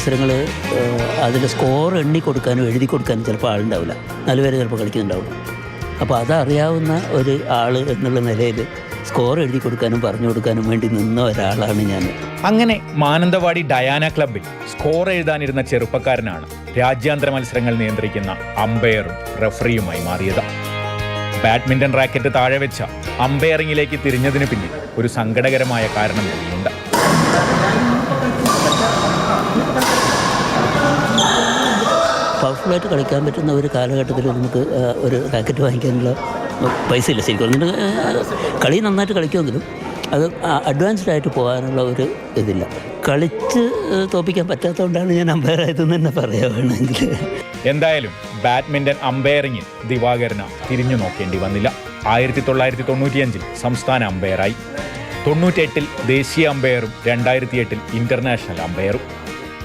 മത്സരങ്ങൾ അതിൽ സ്കോർ എണ്ണി കൊടുക്കാനും എഴുതി കൊടുക്കാനും ചിലപ്പോൾ ആളുണ്ടാവില്ല. 4 പേര് ചിലപ്പോൾ കളിക്കുന്നുണ്ടാവും. അപ്പോൾ അതറിയാവുന്ന ഒരു ആൾ എന്നുള്ള നിലയിൽ സ്കോർ എഴുതി കൊടുക്കാനും പറഞ്ഞു കൊടുക്കാനും വേണ്ടി നിന്ന ഒരാളാണ് ഞാൻ. അങ്ങനെ മാനന്തവാടി ഡയാന ക്ലബ്ബിൽ സ്കോർ എഴുതാനിരുന്ന ചെറുപ്പക്കാരനാണ് രാജ്യാന്തര മത്സരങ്ങൾ നിയന്ത്രിക്കുന്ന അമ്പയറും റഫറിയുമായി മാറിയത്. ബാഡ്മിന്റൺ റാക്കറ്റ് താഴെ വെച്ച അമ്പയറിംഗിലേക്ക് തിരിഞ്ഞതിന് പിന്നിൽ ഒരു സങ്കടകരമായ കാരണം കൂടിയുണ്ട്. പവർഫുള്ളായിട്ട് കളിക്കാൻ പറ്റുന്ന ഒരു കാലഘട്ടത്തിൽ നമുക്ക് ഒരു റാക്കറ്റ് വാങ്ങിക്കാനുള്ള പൈസ ഇല്ല ശരിക്കും. അതുകൊണ്ട് കളി നന്നായിട്ട് കളിക്കുമെങ്കിലും അത് അഡ്വാൻസ്ഡ് ആയിട്ട് പോകാനുള്ള ഒരു ഇതില്ല. കളിച്ച് തോൽപ്പിക്കാൻ പറ്റാത്തതുകൊണ്ടാണ് ഞാൻ അമ്പയറായതെന്ന് തന്നെ പറയുകയാണെങ്കിൽ. എന്തായാലും ബാഡ്മിന്റൺ അമ്പയറിംഗിൽ ദിവാകരന് തിരിഞ്ഞു നോക്കേണ്ടി വന്നില്ല. 1995 സംസ്ഥാന അമ്പയറായി. 98 ദേശീയ അമ്പയറും 2008 ഇന്റർനാഷണൽ അമ്പയറും.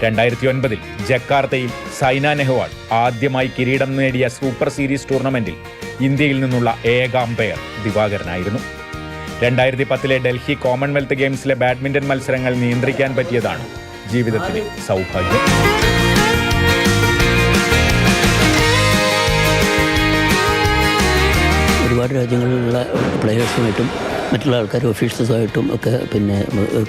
2009 ജക്കാർത്തയിൽ സൈന നെഹ്വാൾ ആദ്യമായി കിരീടം നേടിയ സൂപ്പർ സീരീസ് ടൂർണമെന്റിൽ ഇന്ത്യയിൽ നിന്നുള്ള ഏക അമ്പയർ ദിവാകരനായിരുന്നു. 2010 ഡൽഹി കോമൺവെൽത്ത് ഗെയിംസിലെ ബാഡ്മിന്റൺ മത്സരങ്ങൾ നിയന്ത്രിക്കാൻ പറ്റിയതാണ് ജീവിതത്തിലെ സൗഭാഗ്യം. ഒരുപാട് രാജ്യങ്ങളിലുള്ള പ്ലെയേഴ്സുമായിട്ടും മറ്റുള്ള ആൾക്കാർ ഒഫീഷ്യൽസുമായിട്ടും ഒക്കെ പിന്നെ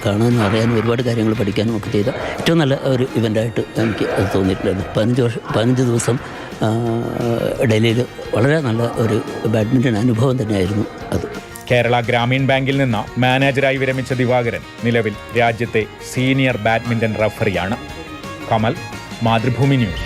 കാണാനും അറിയാനും ഒരുപാട് കാര്യങ്ങൾ പഠിക്കാനും ഒക്കെ ചെയ്ത ഏറ്റവും നല്ല ഒരു ഇവൻ്റായിട്ട് എനിക്ക് അത് തോന്നിയിട്ടുണ്ടായിരുന്നു. 15 ദിവസം ഡൽഹിയിൽ വളരെ നല്ല ഒരു ബാഡ്മിൻ്റൺ അനുഭവം തന്നെയായിരുന്നു അത്. കേരള ഗ്രാമീൺ ബാങ്കിൽ നിന്ന് മാനേജറായി വിരമിച്ച ദിവാകരൻ നിലവിൽ രാജ്യത്തെ സീനിയർ ബാഡ്മിന്റൺ റഫറിയാണ്. കമൽ, മാതൃഭൂമി ന്യൂസ്.